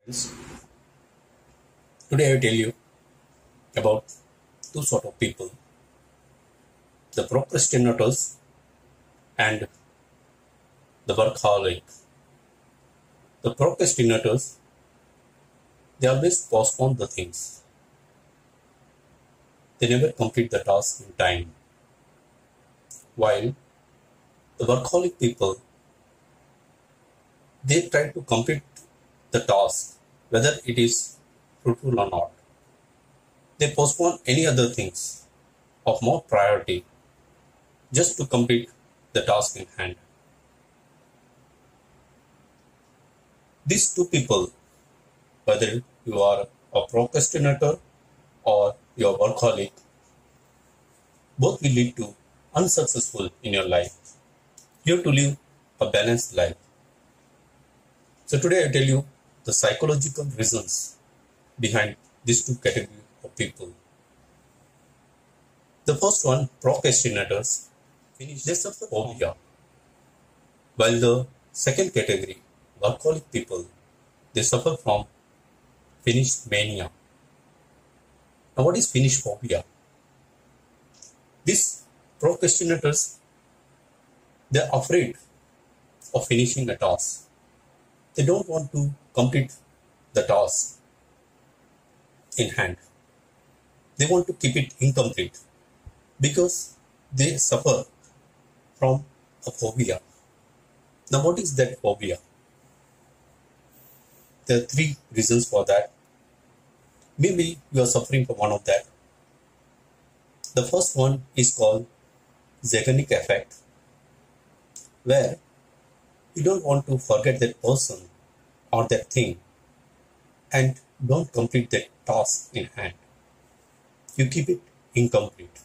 Today I will tell you about two sort of people, the procrastinators and the workaholics. The procrastinators, they always postpone the things. They never complete the task in time. While the workaholic people, they try to complete the task, whether it is fruitful or not. They postpone any other things of more priority just to complete the task in hand. These two people, whether you are a procrastinator or you are workaholic, both will lead to unsuccessful in your life. You have to live a balanced life. So today I tell you the psychological reasons behind these two categories of people. The first one, procrastinators, they suffer phobia, while the second category, workaholic people, they suffer from finish mania. Now what is finish phobia? These procrastinators, they are afraid of finishing a task. They don't want to complete the task in hand. They want to keep it incomplete because they suffer from a phobia. Now what is that phobia? There are three reasons for that. Maybe you are suffering from one of that. The first one is called Zeigarnik effect, where you don't want to forget that person or that thing and don't complete that task in hand. You keep it incomplete.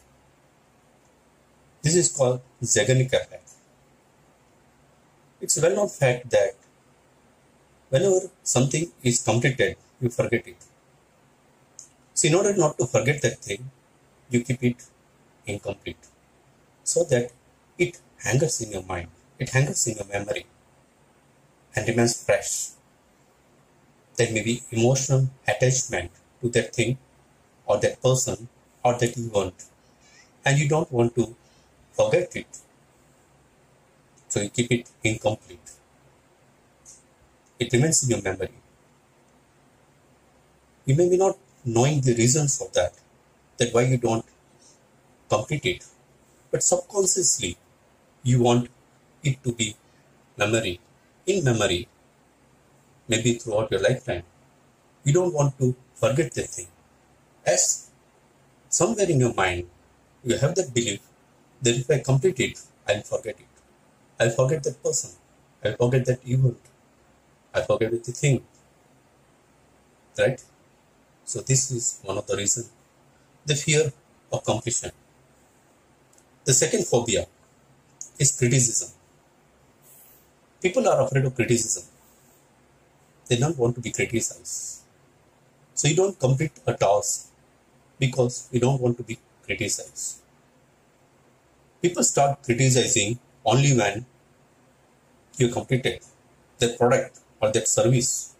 This is called Zeigarnik effect. It's a well-known fact that whenever something is completed, you forget it. So in order not to forget that thing, you keep it incomplete so that it hangers in your mind, it hangers in your memory and remains fresh. There may be emotional attachment to that thing or that person or that event, and you don't want to forget it. So you keep it incomplete. It remains in your memory. You may be not knowing the reasons of that why you don't complete it, but subconsciously you want it to be in memory, maybe throughout your lifetime. You don't want to forget the thing, as somewhere in your mind you have that belief that if I complete it, I'll forget it. I'll forget that person. I'll forget that event. I'll forget the thing. Right? So this is one of the reasons. The fear of completion. The second phobia is criticism. People are afraid of criticism. They don't want to be criticized. So you don't complete a task because you don't want to be criticized. People start criticizing only when you completed that product or that service.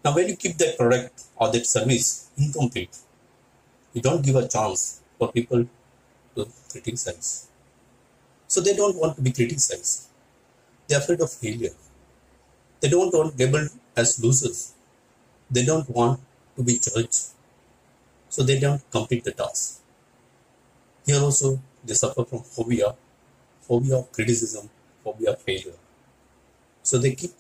Now when you keep that product or that service incomplete, you don't give a chance for people to criticize. So they don't want to be criticized. They are afraid of failure. They don't want to be labeled as losers. They don't want to be judged. So they don't complete the task. Here also they suffer from phobia of criticism, phobia of failure. So they keep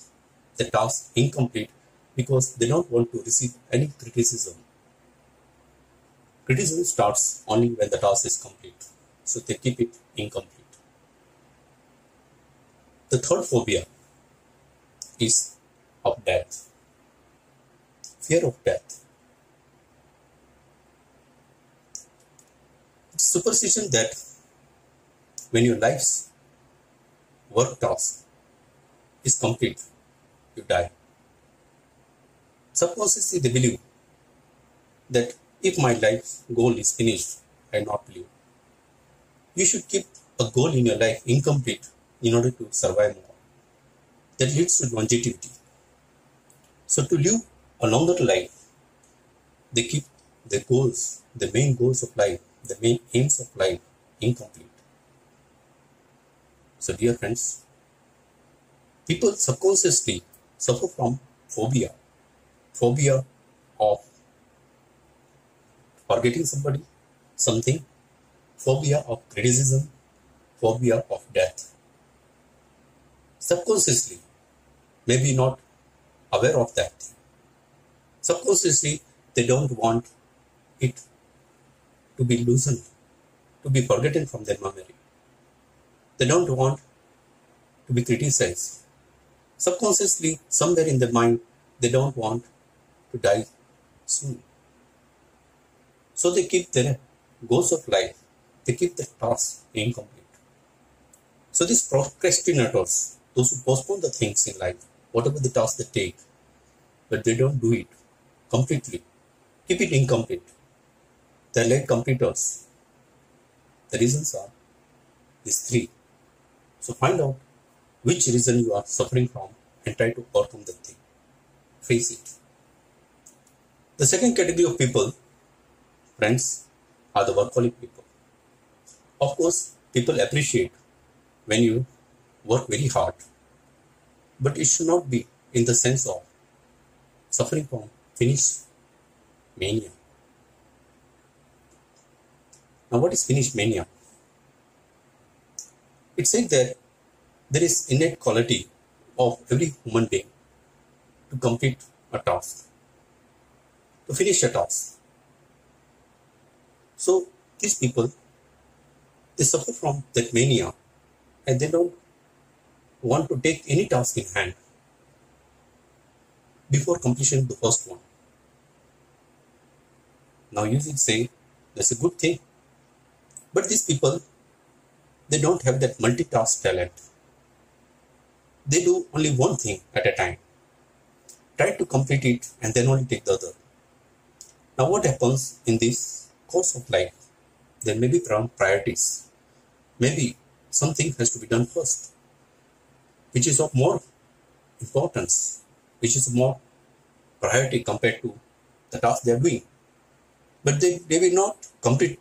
the task incomplete because they don't want to receive any criticism. Criticism starts only when the task is complete. So they keep it incomplete. The third phobia is of death. Fear of death. It's superstition that when your life's work task is complete, you die. Subconsciously they believe that if my life's goal is finished, I not live. You should keep a goal in your life incomplete in order to survive more. That leads to longevity. So to live a longer life, they keep the goals, the main goals of life, the main aims of life incomplete. So dear friends, people subconsciously suffer from phobia. Phobia of forgetting somebody, something, phobia of criticism, phobia of death. Subconsciously, maybe not aware of that. Subconsciously, they don't want it to be loosened, to be forgotten from their memory. They don't want to be criticized. Subconsciously, somewhere in their mind, they don't want to die soon. So they keep their goals of life, they keep the task incomplete. So these procrastinators, those who postpone the things in life, whatever the task they take, but they don't do it completely, keep it incomplete. They're late completers. The reasons are these three. So find out which reason you are suffering from and try to overcome the thing. Face it. The second category of people, friends, are the workaholic people. Of course, people appreciate when you work very hard, but it should not be in the sense of suffering from finish mania. Now, what is finish mania? It says that there is innate quality of every human being to complete a task, to finish a task. So these people, they suffer from that mania and they don't want to take any task in hand before completion of the first one. Now you will say that's a good thing, but these people, they don't have that multitask talent. They do only one thing at a time, try to complete it and then only take the other. Now what happens in this course of life? There may be priorities. Maybe something has to be done first, which is of more importance, which is more priority compared to the task they are doing. But they will not complete,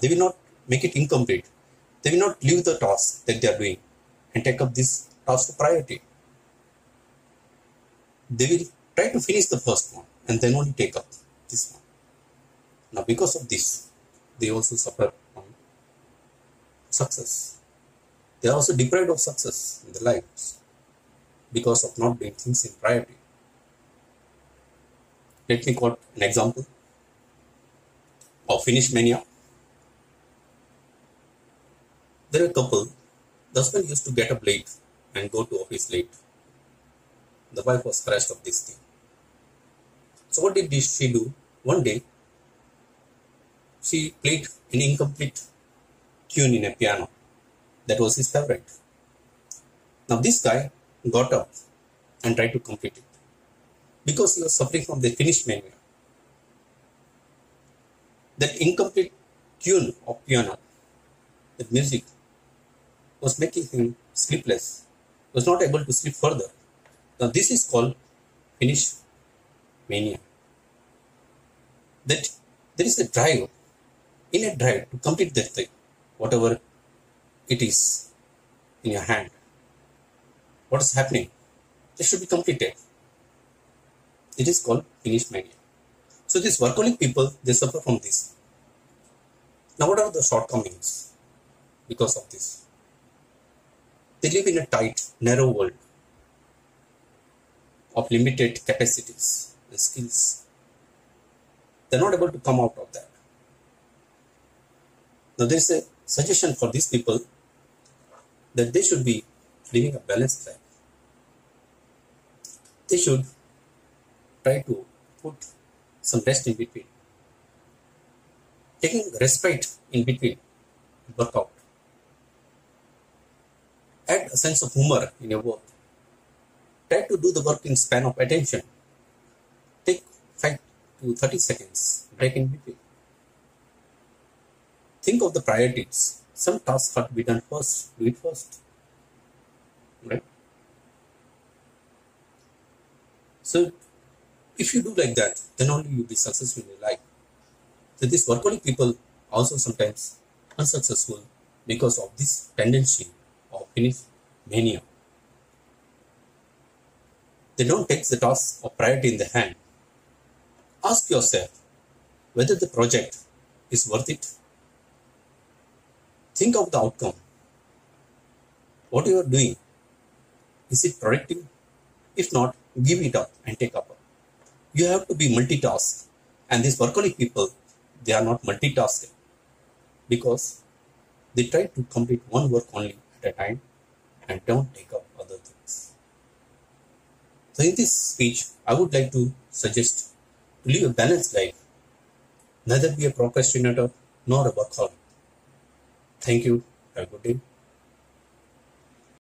they will not make it incomplete. They will not leave the task that they are doing and take up this task of priority. They will try to finish the first one and then only take up this one. Now, because of this, they also suffer from success. They are also deprived of success in their lives because of not doing things in priority. Let me quote an example of finish mania. There are a couple. The husband used to get up late and go to office late. The wife was harassed of this thing. So what did she do? One day, she played an incomplete tune in a piano. That was his favorite. Now this guy got up and tried to complete it because he was suffering from the finish mania. That incomplete tune of piano, that music, was making him sleepless. He was not able to sleep further. Now this is called finish mania. That there is a drive, innate drive to complete that thing, whatever it is in your hand. What is happening? It should be completed. It is called finish mania. So these workaholic people, they suffer from this. Now what are the shortcomings because of this? They live in a tight, narrow world of limited capacities and skills. They're not able to come out of that. Now there is a suggestion for these people that they should be living a balanced life. They should try to put some rest in between. Taking respite in between workout. Add a sense of humor in your work. Try to do the work in span of attention. Take 5 to 30 seconds break in between. Think of the priorities. Some tasks have to be done first. Do it first. Right? So If you do like that, then only you'll be successful in your life. So these workaholic people also sometimes unsuccessful because of this tendency of finish mania. They don't take the task of priority in the hand. Ask yourself whether the project is worth it. Think of the outcome. What you are doing, is it productive? If not, give it up and take up. You have to be multitask. And these workaholic people, they are not multitasking because they try to complete one work only at a time and don't take up other things. So in this speech, I would like to suggest to live a balanced life, neither be a procrastinator nor a workaholic. Thank you. Have a good day.